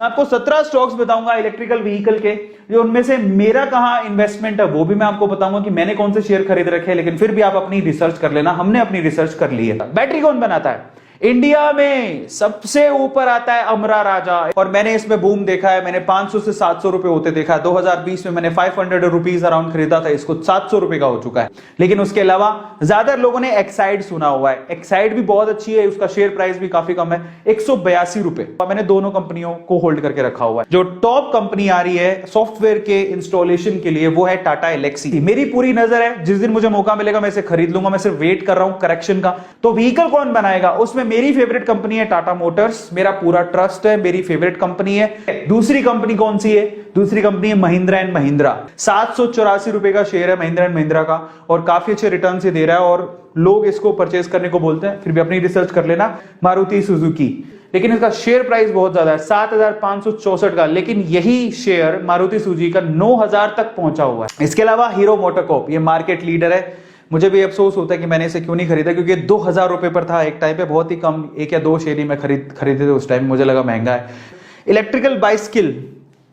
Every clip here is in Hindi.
मैं आपको 17 स्टॉक्स बताऊंगा इलेक्ट्रिकल व्हीकल के, जो उनमें से मेरा कहां इन्वेस्टमेंट है वो भी मैं आपको बताऊंगा कि मैंने कौन से शेयर खरीद रखे हैं। लेकिन फिर भी आप अपनी रिसर्च कर लेना, हमने अपनी रिसर्च कर ली है। बैटरी कौन बनाता है? इंडिया में सबसे ऊपर आता है अमरा राजा, और मैंने इसमें बूम देखा है। मैंने 500 से 700 रुपए होते देखा है। 2020 में मैंने 500 रुपीज अराउंड खरीदा था, इसको 700 रुपए का हो चुका है। लेकिन उसके अलावा ज्यादा लोगों ने एक्साइड सुना हुआ है। एक्साइड भी बहुत अच्छी है, उसका शेयर प्राइस भी काफी कम है, 182 रुपए। मैंने दोनों कंपनियों को होल्ड करके रखा हुआ है। जो टॉप कंपनी आ रही है सॉफ्टवेयर के इंस्टॉलेशन के लिए वो है टाटा एलेक्सी। मेरी पूरी नजर है, जिस दिन मुझे मौका मिलेगा मैं इसे खरीद लूंगा। मैं सिर्फ वेट कर रहा हूं करेक्शन का। तो व्हीकल कौन बनाएगा, उसमें मेरी फेवरेट कंपनी है टाटा मोटर्स। मेरा पूरा ट्रस्ट है, मेरी फेवरेट कंपनी है। दूसरी कंपनी कौन सी है? दूसरी कंपनी है महिंद्रा एंड महिंद्रा। 784 रुपए का शेयर है महिंद्रा एंड महिंद्रा का, और काफी अच्छे रिटर्न से दे रहा है, और लोग इसको परचेज करने को बोलते हैं। फिर भी अपनी रिसर्च कर लेना। मारुति सुजुकी, लेकिन इसका शेयर प्राइस बहुत ज्यादा है, 7564 का। लेकिन यही शेयर मारुति सुजुकी का 9000 तक पहुंचा हुआ है। इसके अलावा हीरो मोटोकॉर्प, ये मार्केट लीडर है। मुझे भी अफसोस होता है कि मैंने इसे क्यों नहीं खरीदा, क्योंकि 2000 रुपए पर था एक टाइम पे। बहुत ही कम, 1 या 2 शेयर ही मैं खरीदे थे उस टाइम, मुझे लगा महंगा है। इलेक्ट्रिकल बाइसिकल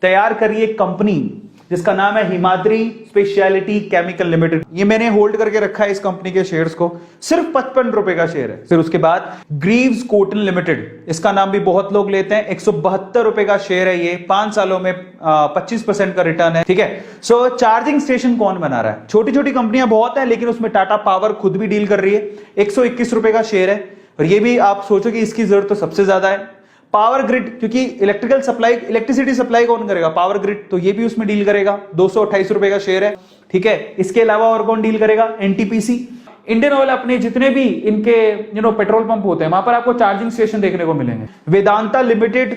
तैयार करी एक कंपनी जिसका नाम है हिमाद्री स्पेशलिटी केमिकल लिमिटेड। ये मैंने होल्ड करके रखा है इस कंपनी के शेयर्स को, सिर्फ 55 रुपए का शेयर है। फिर उसके बाद ग्रीव्स कॉटन लिमिटेड, इसका नाम भी बहुत लोग लेते हैं, 172 रुपए का शेयर है। ये 5 सालों में 25% का रिटर्न है। ठीक है। सो चार्जिंग स्टेशन कौन बना रहा है? छोटी छोटी कंपनियां बहुत है, लेकिन उसमें टाटा पावर खुद भी डील कर रही है। 121 रुपए का शेयर है, और ये भी आप सोचो कि इसकी जरूरत तो सबसे ज्यादा है। पावर ग्रिड, क्योंकि इलेक्ट्रिसिटी सप्लाई कौन करेगा? पावर ग्रिड, तो ये भी उसमें डील करेगा। 228 रुपए का शेयर है। ठीक है। इसके अलावा और कौन डील करेगा? NTPC, Indian oil. अपने जितने भी इनके पेट्रोल पंप होते हैं वहां पर आपको चार्जिंग स्टेशन देखने को मिलेंगे। वेदांता लिमिटेड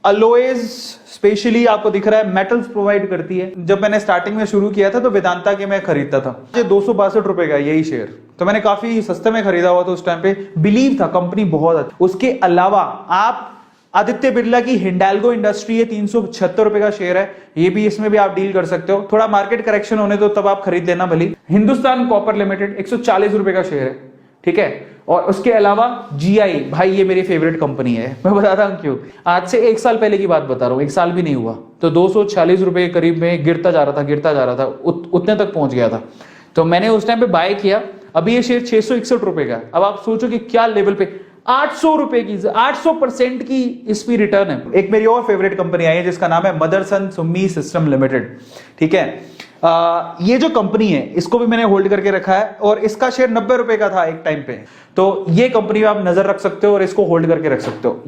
अलॉयज स्पेशली आपको दिख रहा है, मेटल्स प्रोवाइड करती है। जब मैंने स्टार्टिंग में शुरू किया था तो वेदांता के मैं खरीदता था। 262 रुपए का यही शेयर, तो मैंने काफी सस्ते में खरीदा हुआ था उस टाइम पे। बिलीव था कंपनी बहुत अच्छी। उसके अलावा आप आदित्य बिरला की हिंडाल्गो इंडस्ट्री है, 376 रुपए का शेयर है। ये भी, इसमें भी आप डील कर सकते हो। थोड़ा मार्केट करेक्शन होने दो तब आप खरीद लेना भली। हिंदुस्तान कॉपर लिमिटेड 140 रुपए का शेयर है। ठीक है। और उसके अलावा जीआई, भाई ये मेरी फेवरेट कंपनी है। मैं बताता हूं क्यों। आज से 1 साल पहले की बात बता रहा हूं, 1 साल भी नहीं हुआ, तो 240 रुपए के करीब में गिरता जा रहा था, उतने तक पहुंच गया था। तो मैंने उस टाइम पे बाय किया। अभी ये शेयर 661 रुपए का। अब आप सोचो कि क्या लेवल पे 800 रुपए की, 800% की इस पे रिटर्न है। एक मेरी और फेवरेट कंपनी आई है जिसका नाम है मदरसन सुमी सिस्टम लिमिटेड। ठीक है। ये जो कंपनी है इसको भी मैंने होल्ड करके रखा है, और इसका शेयर 90 रुपए का था एक टाइम पे। तो ये कंपनी में आप नजर रख सकते हो और इसको होल्ड करके रख सकते हो।